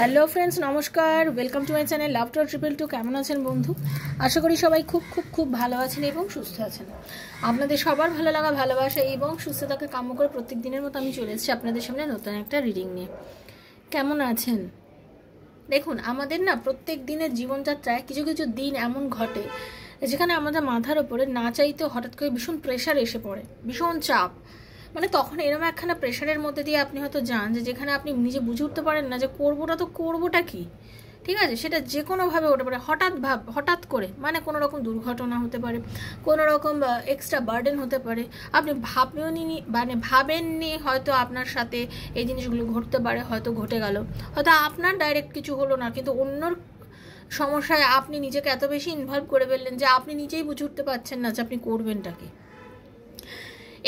Hello friends, নমস্কার। Welcome to my channel love to triple two. কেমন আছেন বন্ধু? আশা করি সবাই খুব খুব খুব ভালো আছেন এবং সুস্থ আছেন। আপনাদের সবার ভালো লাগা, ভালোবাসা এবং সুস্থতাকে কাম্য করে প্রত্যেক দিনের মতো আমি চলে এসেছি আপনাদের সামনে নতুন একটা রিডিং নিয়ে। কেমন আছেন? দেখুন, আমাদের না প্রত্যেক দিনের জীবনযাত্রায় কিছু কিছু দিন এমন ঘটে যেখানে আমাদের মাথার ওপরে না চাইতেও হঠাৎ করে ভীষণ প্রেশার এসে পড়ে, ভীষণ চাপ। মানে তখন এরকম একখানা প্রেশারের মধ্যে দিয়ে আপনি হয়তো যান যেখানে আপনি নিজে বুঝে উঠতে পারেন না যে করবোটা কি। ঠিক আছে, সেটা যে কোনোভাবে হতে পারে, হঠাৎ করে, মানে কোনো রকম দুর্ঘটনা হতে পারে, কোনো রকম এক্সট্রা বার্ডেন হতে পারে। আপনি ভাবেননি হয়তো আপনার সাথে এই জিনিসগুলো ঘটতে পারে, হয়তো ঘটে গেল, হয়তো আপনার ডাইরেক্ট কিছু হলো না, কিন্তু অন্যর সমস্যায় আপনি নিজেকে এত বেশি ইনভলভ করে ফেললেন যে আপনি নিজেই বুঝে উঠতে পারছেন না যে আপনি করবেনটা কি।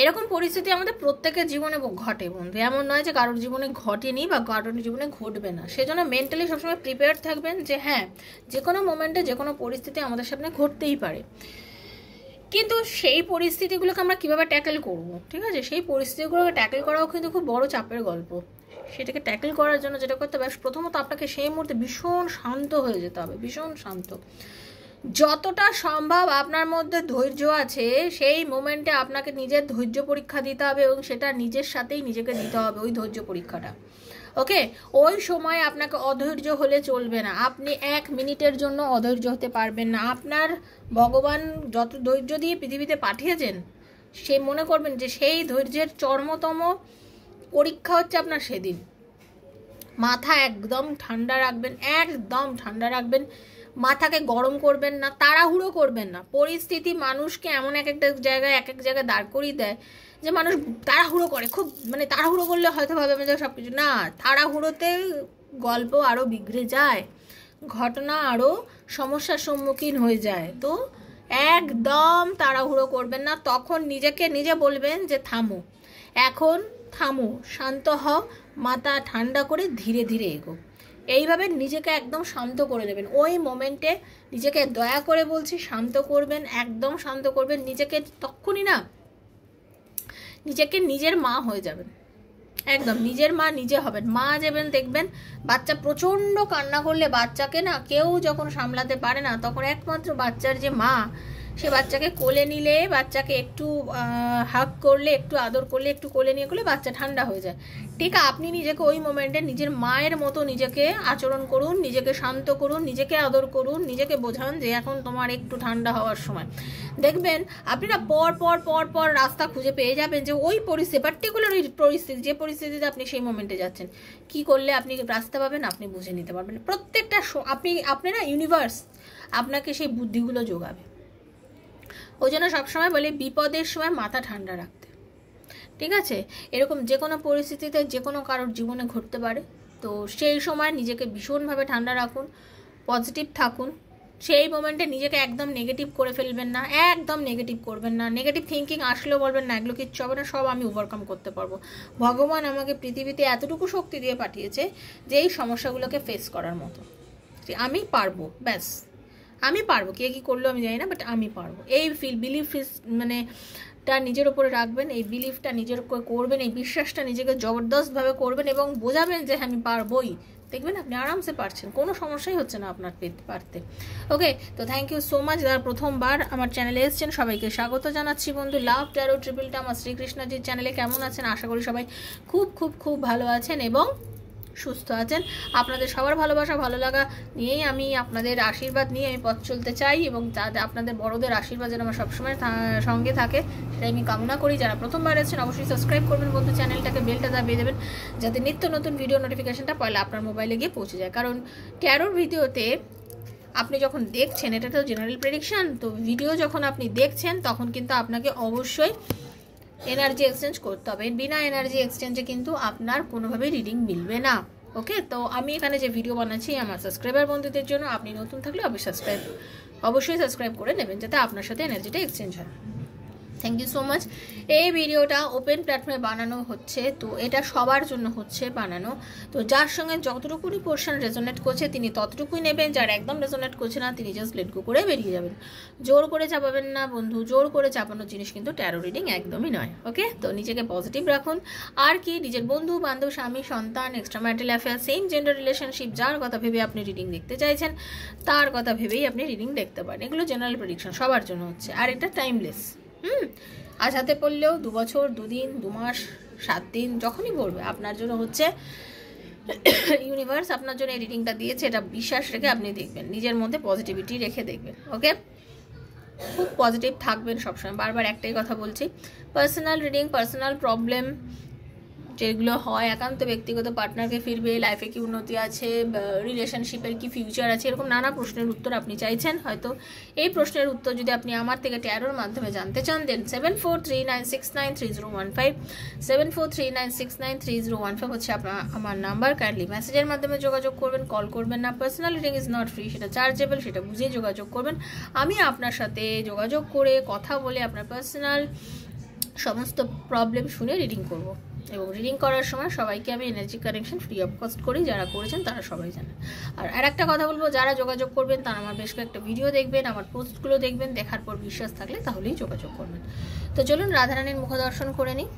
এরকম পরিস্থিতি আমাদের প্রত্যেকের জীবনে ঘটে বন্ধু, এমন নয় যে কারোর জীবনে ঘটেনি বা কারোর জীবনে ঘটবে না। সেজন্য মেন্টালি সবসময় প্রিপেয়ার থাকবেন যে হ্যাঁ, যে কোনো মোমেন্টে যে কোনো পরিস্থিতি আমাদের সামনে ঘটতেই পারে। কিন্তু সেই পরিস্থিতিগুলোকে আমরা কীভাবে ট্যাকেল করব, ঠিক আছে, সেই পরিস্থিতিগুলোকে ট্যাকেল করাও কিন্তু খুব বড় চাপের গল্প। সেটাকে ট্যাকেল করার জন্য যেটা করতে হবে, প্রথমত আপনাকে সেই মুহূর্তে ভীষণ শান্ত হয়ে যেতে হবে, ভীষণ শান্ত। যতটা সম্ভব আপনার মধ্যে ধৈর্য আছে সেই মোমেন্টে আপনাকে নিজের ধৈর্য পরীক্ষা দিতে হবে এবং সেটা নিজের সাথেই নিজেকে দিতে হবে, ওই ধৈর্য পরীক্ষাটা। ওকে, ওই সময় আপনাকে অধৈর্য হলে চলবে না। আপনি 1 মিনিটের জন্য অধৈর্য হতে পারবেন না। আপনার ভগবান যত ধৈর্য দিয়ে পৃথিবীতে পাঠিয়েছেন, সে মনে করবেন যে সেই ধৈর্যের চরমতম পরীক্ষা হচ্ছে আপনার সেদিন। মাথা একদম ঠান্ডা রাখবেন, একদম ঠান্ডা রাখবেন। মাথাকে গরম করবেন না, তাড়াহুড়ো করবেন না। পরিস্থিতি মানুষকে এমন এক এক জায়গায় দাঁড় করিয়ে দেয় যে মানুষ তাড়াহুড়ো করে, খুব মানে তাড়াহুড়ো করলে হয়তো ভাবে যে সব কিছু না, তাড়াহুড়োতে গল্প আরও বিগড়ে যায়, ঘটনা আরও সমস্যার সম্মুখীন হয়ে যায়। তো একদম তাড়াহুড়ো করবেন না। তখন নিজেকে নিজে বলবেন যে থামো, এখন থামো, শান্ত হও, মাথা ঠান্ডা করে ধীরে ধীরে এগো। এইভাবে নিজেকে একদম শান্ত করে নেবেন। ওই মোমেন্টে নিজেকে দয়া করে বলছি শান্ত করবেন, একদম শান্ত করবেন নিজেকে। তখনই না নিজেকে নিজের মা হয়ে যাবেন, একদম নিজের মা নিজে হবেন। মা যাবেন, দেখবেন বাচ্চা প্রচণ্ড কান্না করলে বাচ্চাকে না কেউ যখন সামলাতে পারে না, তখন একমাত্র বাচ্চার যে মা, সে বাচ্চাকে কোলে নিলে, বাচ্চাকে একটু হাগ করলে, একটু আদর করলে, একটু কোলে নিয়ে করলে বাচ্চা ঠান্ডা হয়ে যায়। ঠিক আপনি নিজেকে ওই মোমেন্টে নিজের মায়ের মতো নিজেকে আচরণ করুন, নিজেকে শান্ত করুন, নিজেকে আদর করুন, নিজেকে বোঝান যে এখন তোমার একটু ঠান্ডা হওয়ার সময়। দেখবেন আপনি না পর রাস্তা খুঁজে পেয়ে যাবেন যে ওই পরিস্থিতি, পার্টিকুলার ওই পরিস্থিতি, যে পরিস্থিতিতে আপনি সেই মোমেন্টে যাচ্ছেন, কি করলে আপনি রাস্তা পাবেন, আপনি বুঝে নিতে পারবেন। প্রত্যেকটা আপনি না ইউনিভার্স আপনাকে সেই বুদ্ধিগুলো যোগাবে। ওই জন্য সবসময় বলে বিপদের সময় মাথা ঠান্ডা রাখতে, ঠিক আছে। এরকম যে কোনো পরিস্থিতিতে যে কোনো কারোর জীবনে ঘটতে পারে। তো সেই সময় নিজেকে ভীষণভাবে ঠান্ডা রাখুন, পজিটিভ থাকুন। সেই মোমেন্টে নিজেকে একদম নেগেটিভ করে ফেলবেন না, একদম নেগেটিভ করবেন না। নেগেটিভ থিঙ্কিং আসলেও বলবেন না এগুলো কিচ্ছু হবে না, সব আমি ওভারকাম করতে পারবো। ভগবান আমাকে পৃথিবীতে এতটুকু শক্তি দিয়ে পাঠিয়েছে যে এই সমস্যাগুলোকে ফেস করার মতো, আমি পারবো, ব্যাস আমি পারবো। কে কী করলো আমি জানি না, বাট আমি পারবো। এই বিলিফ মানে টা নিজের ওপরে রাখবেন, এই বিলিফটা নিজের উপরে করবেন, এই বিশ্বাসটা নিজেকে জবরদস্তভাবে করবেন এবং বোঝাবেন যে আমি পারবোই। দেখবেন আপনি আরামসে পারছেন, কোনো সমস্যাই হচ্ছে না আপনার পারতে। ওকে, তো থ্যাংক ইউ সো মাচ। যারা প্রথমবার আমার চ্যানেলে এসেছেন সবাইকে স্বাগত জানাচ্ছি বন্ধু। লাভ ট্যারো ট্রিপলটা আমার শ্রীকৃষ্ণজির চ্যানেলে কেমন আছেন? আশা করি সবাই খুব খুব খুব ভালো আছেন এবং সুস্থ আছেন। আপনাদের সবার ভালোবাসা, ভালো লাগা নিয়েই আমি, আপনাদের আশীর্বাদ নিয়ে আমি পথ চলতে চাই এবং আপনাদের বড়দের আশীর্বাদ যেন আমার সবসময় সঙ্গে থাকে সেটাই আমি কামনা করি। যারা প্রথমবার আছেন অবশ্যই সাবস্ক্রাইব করবেন বন্ধু, চ্যানেলটাকে বেলটা দাবিয়ে দেবেন যাতে নিত্য নতুন ভিডিও নোটিফিকেশনটা পয়লা আপনার মোবাইলে গিয়ে পৌঁছে যায়। কারণ ট্যারোর ভিডিওতে আপনি যখন দেখছেন, এটা তো জেনারেল প্রেডিকশন, তো ভিডিও যখন আপনি দেখছেন তখন কিন্তু আপনাকে অবশ্যই এনার্জি এক্সচেঞ্জ করতে হবে। বিনা এনার্জি এক্সচেঞ্জে কিন্তু আপনার কোনোভাবেই রিডিং মিলবে না। ওকে, তো আমি এখানে যে ভিডিও বানাচ্ছি আমার সাবস্ক্রাইবার বন্ধুদের জন্য। আপনি নতুন থাকলে অবশ্যই সাবস্ক্রাইব করে নেবেন যাতে আপনার সাথে এনার্জিটা এক্সচেঞ্জ হয়। Thank you so much. এই ভিডিওটা ওপেন প্ল্যাটফর্মে বানানো হচ্ছে, তো এটা সবার জন্য হচ্ছে বানানো। তো যার সঙ্গে যতটুকুনি পোর্শন রেজোনেট করছে তিনি ততটুকুই নেবেন, যার একদম রেজোনেট করছে না তিনি জাস্ট লেট গো করে বেরিয়ে যাবেন। জোর করে চাপাবেন না বন্ধু, জোর করে চাপানোর জিনিস কিন্তু ট্যারো রিডিং একদমই নয়। ওকে, তো নিজেকে পজিটিভ রাখুন। আর কি, নিজের বন্ধু বান্ধব, স্বামী, সন্তান, extra marital affair, same gender relationship, যার কথা ভেবে আপনি রিডিং দেখতে চাইছেন তার কথা ভেবেই আপনি রিডিং দেখতে পারেন। এগুলো জেনারেল প্রেডিকশন সবার জন্য হচ্ছে, আর এটা টাইমলেস। আজ হাতে পড়লেও 2 বছর, 2 দিন, 2 মাস, 7 দিন, যখনই পড়বে আপনার জন্য হচ্ছে ইউনিভার্স আপনার জন্য এই রিডিংটা দিয়েছে। এটা বিশ্বাস রেখে আপনি দেখবেন, নিজের মধ্যে পজিটিভিটি রেখে দেখবেন। ওকে, খুব পজিটিভ থাকবেন সবসময়। বারবার একটাই কথা বলছি, পার্সোনাল রিডিং, পার্সোনাল প্রবলেম যেগুলো হয়, একান্ত ব্যক্তিগত, পার্টনারকে ফিরবে, লাইফে কি উন্নতি আছে, রিলেশনশিপের কি ফিউচার আছে, এরকম নানা প্রশ্নের উত্তর আপনি চাইছেন। হয়তো এই প্রশ্নের উত্তর যদি আপনি আমার থেকে ট্যারোর মাধ্যমে জানতে চান, দেন 7439693015 7439693015 হচ্ছে আমার নাম্বার। কাইন্ডলি মেসেজের মাধ্যমে যোগাযোগ করবেন, কল করবেন না। Personal reading is not free, সেটা চার্জেবল, সেটা বুঝে যোগাযোগ করবেন। আমি আপনার সাথে যোগাযোগ করে কথা বলে আপনার পার্সোনাল সমস্ত প্রবলেম শুনে রিডিং করব। এবং রিডিং করার সময় সবাইকে আমি energy connection free of cost করি, যারা করেছেন তারা সবাই জানেন। আর একটা কথা বলবো, যারা যোগাযোগ করবেন তারা আমার বেশ কয়েকটা ভিডিও দেখবেন, আমার পোস্টগুলো দেখবেন, দেখার পর বিশ্বাস থাকলে তাহলেই যোগাযোগ করবেন। তো চলুন রাধারানীর মুখ দর্শন করে নিই।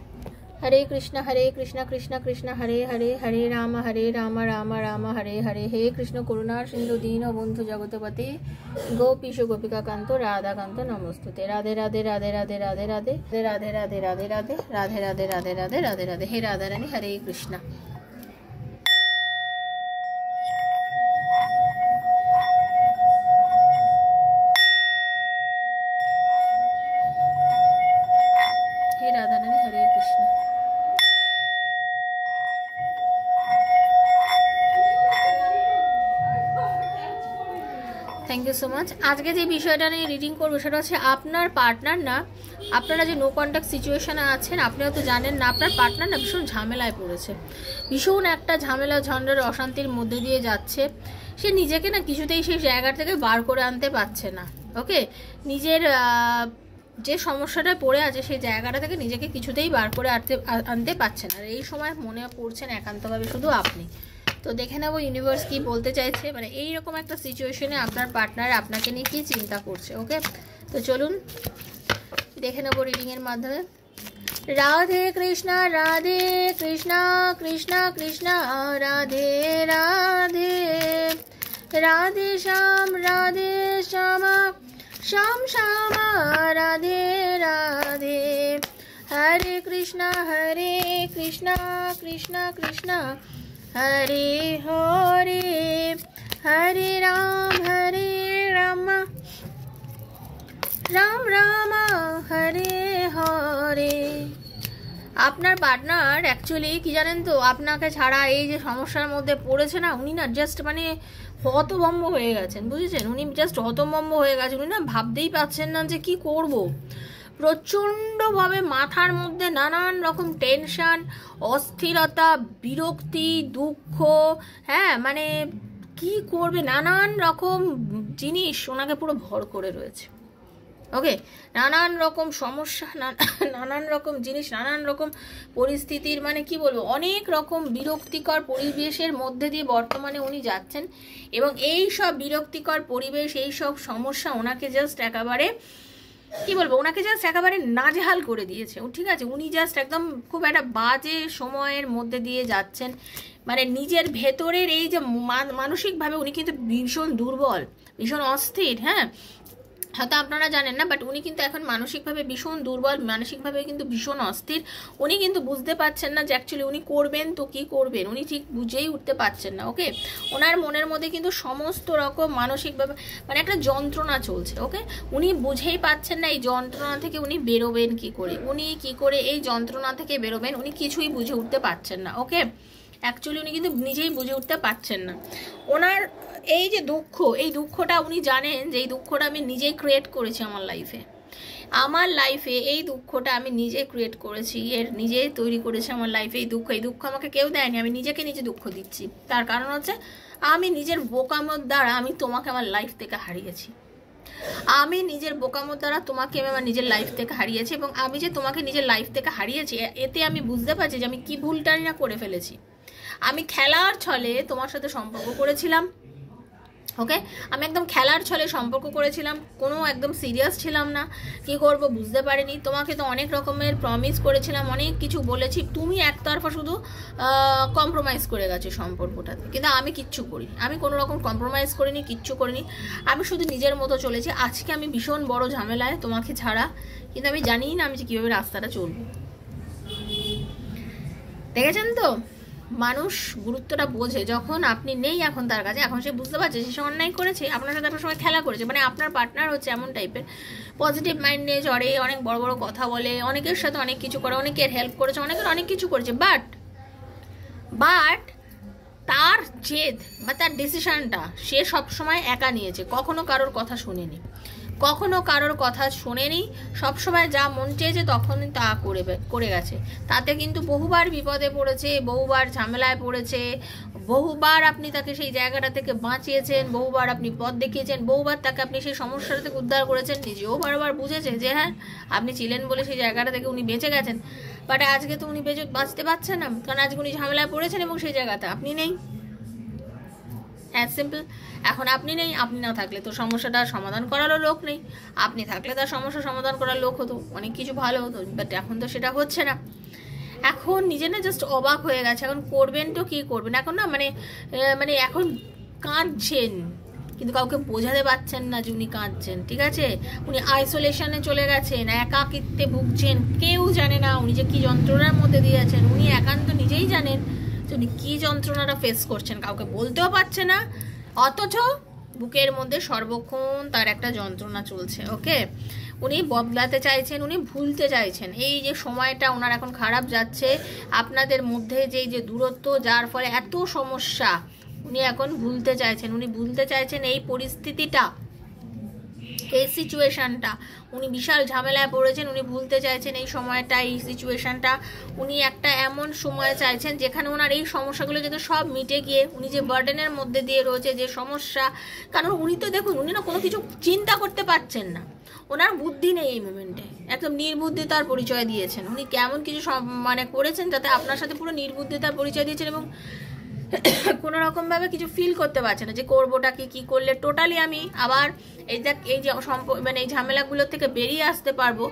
হরে কৃষ্ণ কৃষ্ণ কৃষ্ণ হরে হরে, হরে রাম রাম রাম হরে হরে। হে কৃষ্ণ করুণার সিন্ধু দীন বন্ধু জগৎপতি, গোপীশ গোপিকা কান্ত রাধা কান্ত নমস্তুতে। রাধে রাধে রাধে রাধে রাধে রাধে রাধে রাধে রাধে রাধে রাধে রাধে রাধে রাধে রাধে রাধে। হে রাধারানী, হরে কৃষ্ণ। হে Radharani, Hare Krishna. Thank you so much. আজকে যে বিষয়টা নিয়ে রিডিং করবো সেটা হচ্ছে আপনার পার্টনার না, আপনারা যে নো কন্ট্যাক্ট সিচুয়েশানে আছেন, আপনি হয়তো জানেন না আপনার পার্টনার না ভীষণ ঝামেলায় পড়েছে, ভীষণ একটা ঝামেলা ঝঞ্ঝার অশান্তির মধ্যে দিয়ে যাচ্ছে। সে নিজেকে না কিছুতেই সেই জায়গা থেকে বার করে আনতে পারছে না। ওকে, নিজের যে সমস্যাটা পড়ে আছে সেই জায়গাটা থেকে নিজেকে কিছুতেই বার করে আনতে পারছে না। আর এই সময় মনে পড়ছেন একান্তভাবে শুধু আপনি। তো দেখে নেবো ইউনিভার্স কি বলতে চাইছে, মানে এইরকম একটা সিচুয়েশনে আপনার পার্টনার আপনাকে নিয়ে কি চিন্তা করছে। ওকে, তো চলুন দেখে নেবো রিডিংয়ের মাধ্যমে। রাধে কৃষ্ণ কৃষ্ণ কৃষ্ণ রাধে রাধে, রাধে শ্যাম শ্যাম শ্যাম রাধে রাধে। হরে কৃষ্ণ কৃষ্ণ কৃষ্ণ হরে হরে, হরে রাম রাম রাম হরে হরে। আপনার পার্টনার অ্যাকচুয়ালি কি জানেন তো, আপনাকে ছাড়া এই যে সমস্যার মধ্যে পড়েছে না, উনি না জাস্ট মানে হতভম্ব হয়ে গেছেন, বুঝেছেন? উনি জাস্ট হতভম্ব হয়ে গেছেন। উনি না ভাবতেই পারছেন না যে কি করব। প্রচণ্ডভাবে মাথার মধ্যে নানান রকম টেনশন, অস্থিরতা, বিরক্তি, দুঃখ, হ্যাঁ মানে কি করবে, নানান রকম জিনিস ওনাকে পুরো ভর করে রয়েছে। ওকে, নানান রকম সমস্যা, নানান রকম জিনিস, নানান রকম পরিস্থিতির মানে কি বলবো, অনেক রকম বিরক্তিকর পরিবেশের মধ্যে দিয়ে বর্তমানে উনি যাচ্ছেন। এবং এই সব বিরক্তিকর পরিবেশ, এই সব সমস্যা ওনাকে জাস্ট একেবারে কি বলবো, ওনাকে জাস্ট একেবারে নাজেহাল করে দিয়েছে। ঠিক আছে, উনি জাস্ট একদম খুব একটা বাজে সময়ের মধ্যে দিয়ে যাচ্ছেন। মানে নিজের ভেতরের এই যে মানসিকভাবে উনি কিন্তু ভীষণ দুর্বল, ভীষণ অস্থির। হ্যাঁ, হয়তো আপনারা জানেন না, বাট উনি কিন্তু এখন মানসিকভাবে ভীষণ দুর্বল, মানসিকভাবে কিন্তু ভীষণ অস্থির। উনি কিন্তু বুঝতে পারছেন না যে অ্যাকচুয়ালি উনি করবেন তো কি করবেন, উনি ঠিক বুঝেই উঠতে পারছেন না। ওকে, ওনার মনের মধ্যে কিন্তু সমস্ত রকম মানসিকভাবে মানে একটা যন্ত্রণা চলছে। ওকে, উনি বুঝেই পাচ্ছেন না এই যন্ত্রণা থেকে উনি বেরোবেন কি করে, উনি কি করে এই যন্ত্রণা থেকে বেরোবেন, উনি কিছুই বুঝে উঠতে পারছেন না। ওকে, অ্যাকচুয়ালি উনি কিন্তু নিজেই বুঝে উঠতে পারছেন না। ওনার এই যে দুঃখ, এই দুঃখটা উনি জানেন যে এই দুঃখটা আমি নিজেই ক্রিয়েট করেছি আমার লাইফে এই দুঃখটা আমি নিজে ক্রিয়েট করেছি, নিজেই তৈরি করেছি আমার লাইফে। এই দুঃখ আমাকে কেউ দেয়নি, আমি নিজেকে নিজে দুঃখ দিচ্ছি। তার কারণ হচ্ছে আমি নিজের বোকামোর দ্বারা আমি তোমাকে আমার লাইফ থেকে হারিয়েছি। আমি নিজের বোকামোর দ্বারা তোমাকে আমি আমার নিজের লাইফ থেকে হারিয়েছি, এবং আমি যে তোমাকে নিজের লাইফ থেকে হারিয়েছি এতে আমি বুঝতে পারছি যে আমি কি ভুলটাই না করে ফেলেছি। আমি খেলার ছলে তোমার সাথে সম্পর্ক করেছিলাম, ওকে, আমি একদম খেলার ছলে সম্পর্ক করেছিলাম, কোনো একদম সিরিয়াস ছিলাম না, কি করব বুঝতে পারিনি। তোমাকে তো অনেক রকমের প্রমিস করেছিলাম, অনেক কিছু বলেছি, তুমি একতরফা শুধু কম্প্রোমাইজ করে গেছো সম্পর্কটাতে, কিন্তু আমি কিচ্ছু করিনি, আমি কোনো রকম কম্প্রোমাইজ করিনি, কিচ্ছু করিনি, আমি শুধু নিজের মতো চলেছি। আজকে আমি ভীষণ বড় ঝামেলায় তোমাকে ছাড়া, কিন্তু আমি জানি না আমি যে কীভাবে রাস্তাটা চলবো। দেখেছেন তো, মানুষ গুরুত্বটা বোঝে যখন আপনি নেই এখন তার কাছে, এখন সে বুঝতে পারছে সে অন্যায় করেছে, আপনার সাথে একটা সময় খেলা করেছে। মানে আপনার পার্টনার হচ্ছে এমন টাইপের, পজিটিভ মাইন্ড নিয়ে চড়ে, অনেক বড় বড় কথা বলে, অনেকের সাথে অনেক কিছু করে, অনেকের হেল্প করেছে, অনেকের অনেক কিছু করেছে, বাট তার জেদ বা তার ডিসিশনটা সে সবসময় একা নিয়েছে, কখনো কারোর কথা শুনেনি, কখনো কারোর কথা শোনেনি, সবসময় যা মন চেয়েছে তখন তা করে গেছে। তাতে কিন্তু বহুবার বিপদে পড়েছে, বহুবার ঝামেলায় পড়েছে, বহুবার আপনি তাকে সেই জায়গাটা থেকে বাঁচিয়েছেন, বহুবার আপনি পথ দেখিয়েছেন, বহুবার তাকে আপনি সেই সমস্যাটা থেকে উদ্ধার করেছেন। নিজেও বারবার বুঝেছে যে হ্যাঁ আপনি ছিলেন বলে সেই জায়গাটা থেকে উনি বেঁচে গেছেন, বাট আজকে তো উনি বাঁচতে পারছেন না, কারণ আজকে উনি ঝামেলায় পড়েছেন এবং সেই জায়গাতে আপনি নেই। As simple. এখন আপনি নেই, আপনি না থাকলে তো সমস্যাটার সমাধান করারও লোক নেই, আপনি থাকলে তার সমস্যা সমাধান করার লোক হতো, অনেক কিছু ভালো হতো, বাট এখন তো সেটা হচ্ছে না। এখন নিজে না জাস্ট অবাক হয়ে গেছে, এখন করবেন তো কী করবেন, এখন না মানে এখন কাঁদছেন, কিন্তু কাউকে বোঝাতে পারছেন না যে উনি কাঁদছেন, ঠিক আছে? উনি আইসোলেশনে চলে গেছেন, একাকিত্বে ভুগছেন, কেউ জানে না উনি যে কী যন্ত্রণার মধ্যে দিয়েছেন, উনি একান্ত নিজেই জানেন যে উনি কী যন্ত্রণাটা ফেস করছেন, কাউকে বলতেও পারছে না, অথচ বুকের মধ্যে সর্বক্ষণ তার একটা যন্ত্রণা চলছে। ওকে, উনি বদলাতে চাইছেন, উনি ভুলতে চাইছেন, এই যে সময়টা ওনার এখন খারাপ যাচ্ছে, আপনাদের মধ্যে যে দূরত্ব, যার ফলে এত সমস্যা, উনি এখন ভুলতে চাইছেন, উনি ভুলতে চাইছেন এই পরিস্থিতিটা, এই সিচুয়েশনটা, উনি বিশাল ঝামেলায় পড়েছেন, উনি ভুলতে চাইছেন এই সময়টা, এই সিচুয়েশনটা, উনি একটা এমন সময় চাইছেন যেখানে ওনার এই সমস্যাগুলো যাতে সব মিটে গিয়ে উনি যে বার্ডেনের মধ্যে দিয়ে রয়েছে, যে সমস্যা, কারণ উনি তো দেখুন উনি না কোনো কিছু চিন্তা করতে পারছেন না, ওনার বুদ্ধি নেই এই মুমেন্টে, একদম নির্বুদ্ধিতার পরিচয় দিয়েছেন, উনি কেমন কিছু মানে করেছেন যাতে আপনার সাথে পুরো নির্বুদ্ধিতার পরিচয় দিয়েছেন, এবং কোনো রকমভাবে কিছু ফিল করতে পারছে না যে করবোটা কি করলে টোটালি আমি আবার এই যে মানে এই ঝামেলাগুলোর থেকে বেরিয়ে আসতে পারবো,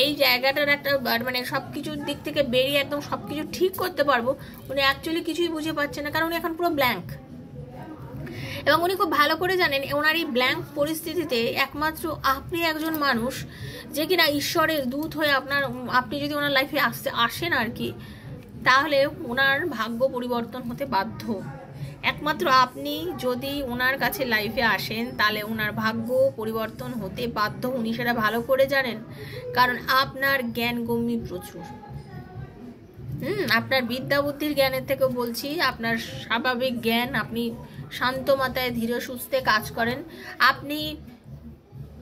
এই জায়গাটার একটা মানে সব কিছুর দিক থেকে বেরিয়ে একদম সব কিছু ঠিক করতে পারবো, উনি অ্যাকচুয়ালি কিছুই বুঝে পাচ্ছে না, কারণ উনি এখন পুরো ব্ল্যাঙ্ক। এবং উনি খুব ভালো করে জানেন ওনার এই ব্ল্যাঙ্ক পরিস্থিতিতে একমাত্র আপনি একজন মানুষ যে কিনা ঈশ্বরের দূত হয়ে আপনি যদি ওনার লাইফে আসেন আর কি, তাহলে ওনার ভাগ্য পরিবর্তন হতে বাধ্য। একমাত্র আপনি যদি ওনার কাছে লাইফে আসেন তাহলে ওনার ভাগ্য পরিবর্তন হতে বাধ্য, উনি সেটা ভালো করে জানেন, কারণ আপনার জ্ঞান গম্যি প্রচুর, আপনার বিদ্যা বুদ্ধির জ্ঞানের থেকেও বলছি, আপনার স্বাভাবিক জ্ঞান, আপনি শান্ত মাথায় ধীরে সুস্থে কাজ করেন, আপনি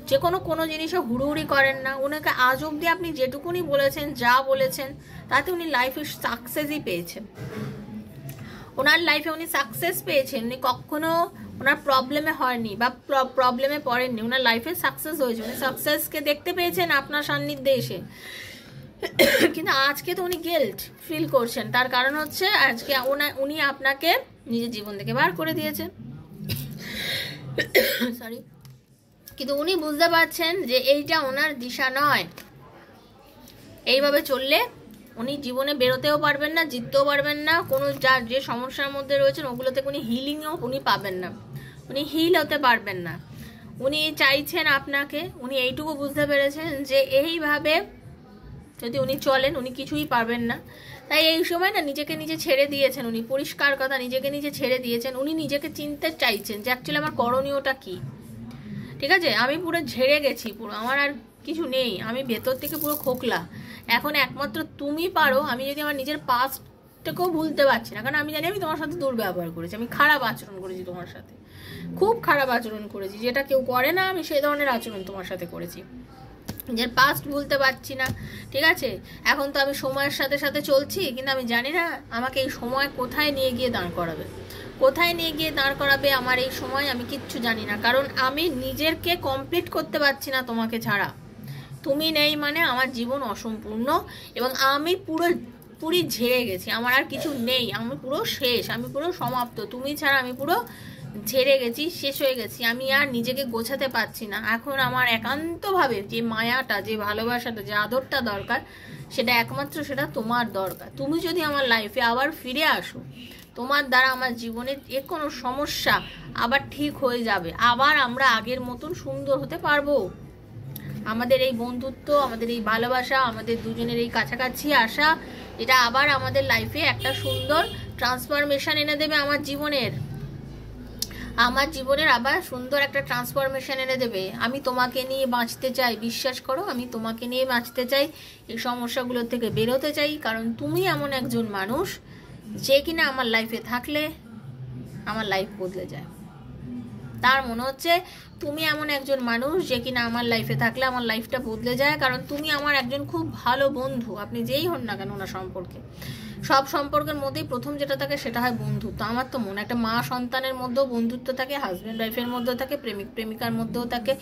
যে কোনো জিনিসে হুড়ুহুড়ি করেন না, ওনাকে আজ অবধি আপনি যেটুকুনি বলেছেন, যা বলেছেন, তাতে উনি লাইফে সাকসেসই পেয়েছেন, ওনার লাইফে উনি সাকসেস পেয়েছেন, উনি কখনো ওনার প্রবলেমে হয়নি বা প্রবলেমে পড়েননি, ওনার লাইফে সাকসেস হয়েছে, উনি সাকসেসকে দেখতে পেয়েছেন আপনার সান্নিধ্যে এসে, কিন্তু আজকে তো উনি গিল্ট ফিল করছেন, তার কারণ হচ্ছে আজকে উনি আপনাকে নিজের জীবন থেকে বার করে দিয়েছেন, সরি, কিন্তু উনি বুঝতে পারছেন যে এইটা ওনার দিশা নয়, এইভাবে চললে উনি জীবনে বেরোতেও পারবেন না, জিততেও পারবেন না, কোনো যে সমস্যার মধ্যে রয়েছেন ওগুলো থেকে উনি হিলিংও উনি পাবেন না, উনি হিল হতে পারবেন না, উনি চাইছেন আপনাকে, উনি এইটুকু বুঝতে পেরেছেন যে এইভাবে যদি উনি চলেন উনি কিছুই পারবেন না, তাই এই সময় না নিজেকে নিজে ছেড়ে দিয়েছেন, উনি পরিষ্কার কথা নিজেকে নিজে ছেড়ে দিয়েছেন, উনি নিজেকে চিনতে চাইছেন যে অ্যাকচুয়ালি আমার করণীয়টা কী, ঠিক আছে? আমি পুরো ঝেড়ে গেছি, পুরো আমার আর কিছু নেই, আমি ভেতর থেকে পুরো খোকলা, এখন একমাত্র তুমি পারো, আমি যদি আমার নিজের পাস্টটাকেও ভুলতে পারছি না, কারণ আমি জানি আমি তোমার সাথে দুর্ব্যবহার করেছি, আমি খারাপ আচরণ করেছি তোমার সাথে, খুব খারাপ আচরণ করেছি, যেটা কেউ করে না, আমি সেই ধরনের আচরণ তোমার সাথে করেছি, নিজের পাস্ট ভুলতে পারছি না, ঠিক আছে? এখন তো আমি সময়ের সাথে সাথে চলছি, কিন্তু আমি জানি না আমাকে এই সময় কোথায় নিয়ে গিয়ে দাঁড় করাবে, কোথায় নিয়ে গিয়ে দাঁড় করাবে আমার এই সময় আমি কিচ্ছু জানি না, কারণ আমি নিজেরকে কমপ্লিট করতে পারছি না তোমাকে ছাড়া। তুমি নেই মানে আমার জীবন অসম্পূর্ণ এবং আমি পুরো ঝেড়ে গেছি, আমার আর কিছু নেই, আমি পুরো শেষ, আমি পুরো সমাপ্ত। তুমি ছাড়া আমি পুরো ঝেড়ে গেছি, শেষ হয়ে গেছি, আমি আর নিজেকে গোছাতে পারছি না। এখন আমার একান্তভাবে যে মায়াটা, যে ভালোবাসাটা, যে আদরটা দরকার, সেটা একমাত্র সেটা তোমার দরকার। তুমি যদি আমার লাইফে আবার ফিরে আসো, তোমার দ্বারা আমার জীবনের যে কোনো সমস্যা আবার ঠিক হয়ে যাবে, আবার আমরা আগের মতন সুন্দর হতে পারবো। আমাদের এই বন্ধুত্ব, আমাদের এই ভালোবাসা, আমাদের দুজনের এই কাছাকাছি আসা, এটা আবার আমাদের লাইফে একটা সুন্দর ট্রান্সফরমেশন এনে দেবে। আমার জীবনের আবার সুন্দর একটা ট্রান্সফরমেশন এনে দেবে। আমি তোমাকে নিয়ে বাঁচতে চাই, বিশ্বাস করো, আমি তোমাকে নিয়ে বাঁচতে চাই, এই সমস্যাগুলোর থেকে বেরোতে চাই, কারণ তুমি এমন একজন মানুষ যে কিনা আমার লাইফে থাকলে আমার লাইফ বদলে যায়। তার মনে হচ্ছে তুমি এমন একজন মানুষ যে কিনা আমার লাইফে থাকলে আমার লাইফটা বদলে যায়, কারণ তুমি আমার একজন খুব ভালো বন্ধু। আপনি যেই হন না কেন ওনার সম্পর্কে, সব সম্পর্কের মধ্যেই প্রথম যেটা থাকে সেটা হয় বন্ধুত্ব। আমার তো মনে একটা মা সন্তানের মধ্যেও বন্ধুত্ব থাকে, হাজব্যান্ড ওয়াইফের মধ্যেও থাকে, প্রেমিক প্রেমিকার মধ্যেও থাকে,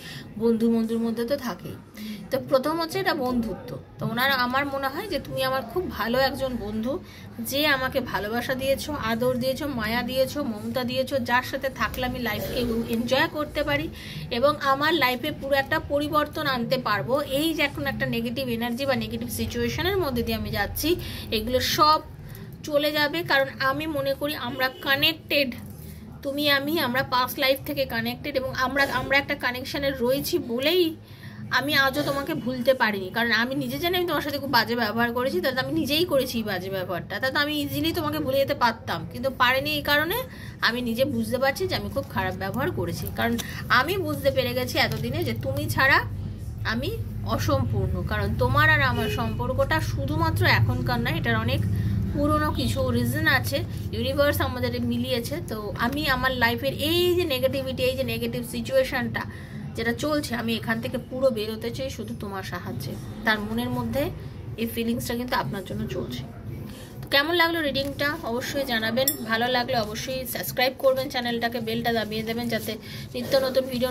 বন্ধুর মধ্যে তো থাকেই। তো প্রথম হচ্ছে এটা বন্ধুত্ব। তো ওনার আমার মনে হয় যে তুমি আমার খুব ভালো একজন বন্ধু, যে আমাকে ভালোবাসা দিয়েছো, আদর দিয়েছো, মায়া দিয়েছো, মমতা দিয়েছো, যার সাথে থাকলে আমি লাইফকে এনজয় করতে পারি এবং আমার লাইফে পুরো একটা পরিবর্তন আনতে পারবো। এই যে এখন একটা নেগেটিভ এনার্জি বা নেগেটিভ সিচুয়েশনের মধ্যে দিয়ে আমি যাচ্ছি, এগুলো সব চলে যাবে, কারণ আমি মনে করি আমরা কানেক্টেড। তুমি আমরা পাস্ট লাইফ থেকে কানেক্টেড এবং আমরা একটা কানেকশানে রয়েছি বলেই আমি আজও তোমাকে ভুলতে পারিনি। কারণ আমি নিজে জানি আমি তোমার সাথে খুব বাজে ব্যবহার করেছি, তাতে আমি নিজেই করেছি বাজে ব্যবহারটা, তাতে আমি ইজিলি তোমাকে ভুলে যেতে পারতাম, কিন্তু পারিনি। এই কারণে আমি নিজে বুঝতে পারছি যে আমি খুব খারাপ ব্যবহার করেছি, কারণ আমি বুঝতে পেরে গেছি এতদিনে যে তুমি ছাড়া আমি অসম্পূর্ণ। কারণ তোমার আর আমার সম্পর্কটা শুধুমাত্র এখনকার নয়, এটার অনেক পুরনো কিছু রিজন আছে, ইউনিভার্স আমাদের মিলিয়েছে। তো আমি আমার লাইফের এই যে নেগেটিভিটি, এই যে নেগেটিভ সিচুয়েশনটা যেটা চলছে, আমি এখান থেকে পুরো বেরোতে চাই শুধু তোমার সাহায্যে। তার মনের মধ্যে এই ফিলিংসটা কিন্তু আপনার জন্য চলছে। তো কেমন লাগলো রিডিংটা অবশ্যই জানাবেন, ভালো লাগলে অবশ্যই সাবস্ক্রাইব করবেন চ্যানেলটাকে, বেলটা দাবিয়ে দেবেন যাতে নিত্য নতুন ভিডিও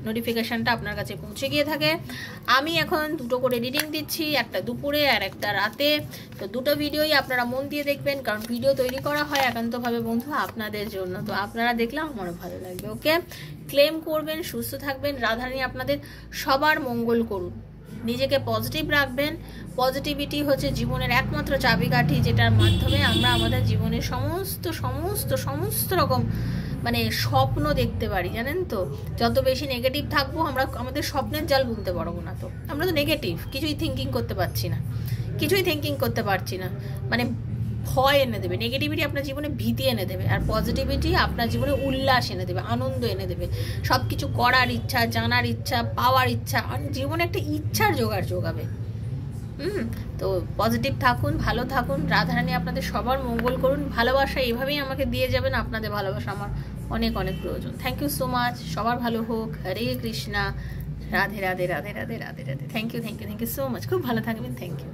নোটিফিকেশনটা আপনার কাছে পৌঁছে গিয়ে থাকে। আমি এখন দুটো করে রিডিং দিচ্ছি, একটা দুপুরে আর একটা রাতে। তো দুটো ভিডিওই আপনারা মন দিয়ে দেখবেন, কারণ ভিডিও তৈরি করা হয় একান্তভাবে বন্ধু আপনাদের জন্য। তো আপনারা দেখলে আমারও ভালো লাগবে। ওকে, ক্লেম করবেন, সুস্থ থাকবেন, রাধারানী আপনাদের সবার মঙ্গল করুন। নিজেকে পজিটিভ রাখবেন। পজিটিভিটি হচ্ছে জীবনের একমাত্র চাবিকাঠি, যেটার মাধ্যমে আমরা আমাদের জীবনের সমস্ত রকম মানে স্বপ্ন দেখতে পারি। জানেন তো, যত বেশি নেগেটিভ থাকবো আমরা আমাদের স্বপ্নের জাল বুনতে পারবো না। তো আমরা তো নেগেটিভ, কিছুই থিঙ্কিং করতে পারছি না, মানে ভয় এনে দেবে। নেগেটিভিটি আপনার জীবনে ভীতি এনে দেবে, আর পজিটিভিটি আপনার জীবনে উল্লাস এনে দেবে, আনন্দ এনে দেবে, সব কিছু করার ইচ্ছা, জানার ইচ্ছা, পাওয়ার ইচ্ছা, জীবনে একটা ইচ্ছার যোগাবে। তো পজিটিভ থাকুন, ভালো থাকুন, রাধারানী আপনাদের সবার মঙ্গল করুন। ভালোবাসা এইভাবেই আমাকে দিয়ে যাবেন, আপনাদের ভালোবাসা আমার অনেক অনেক প্রয়োজন। থ্যাংক ইউ সো মাচ, সবার ভালো হোক। Hare Krishna, Radhe Radhe Radhe Radhe Radhe Radhe. Thank you so much, খুব ভালো থাকবেন। Thank you.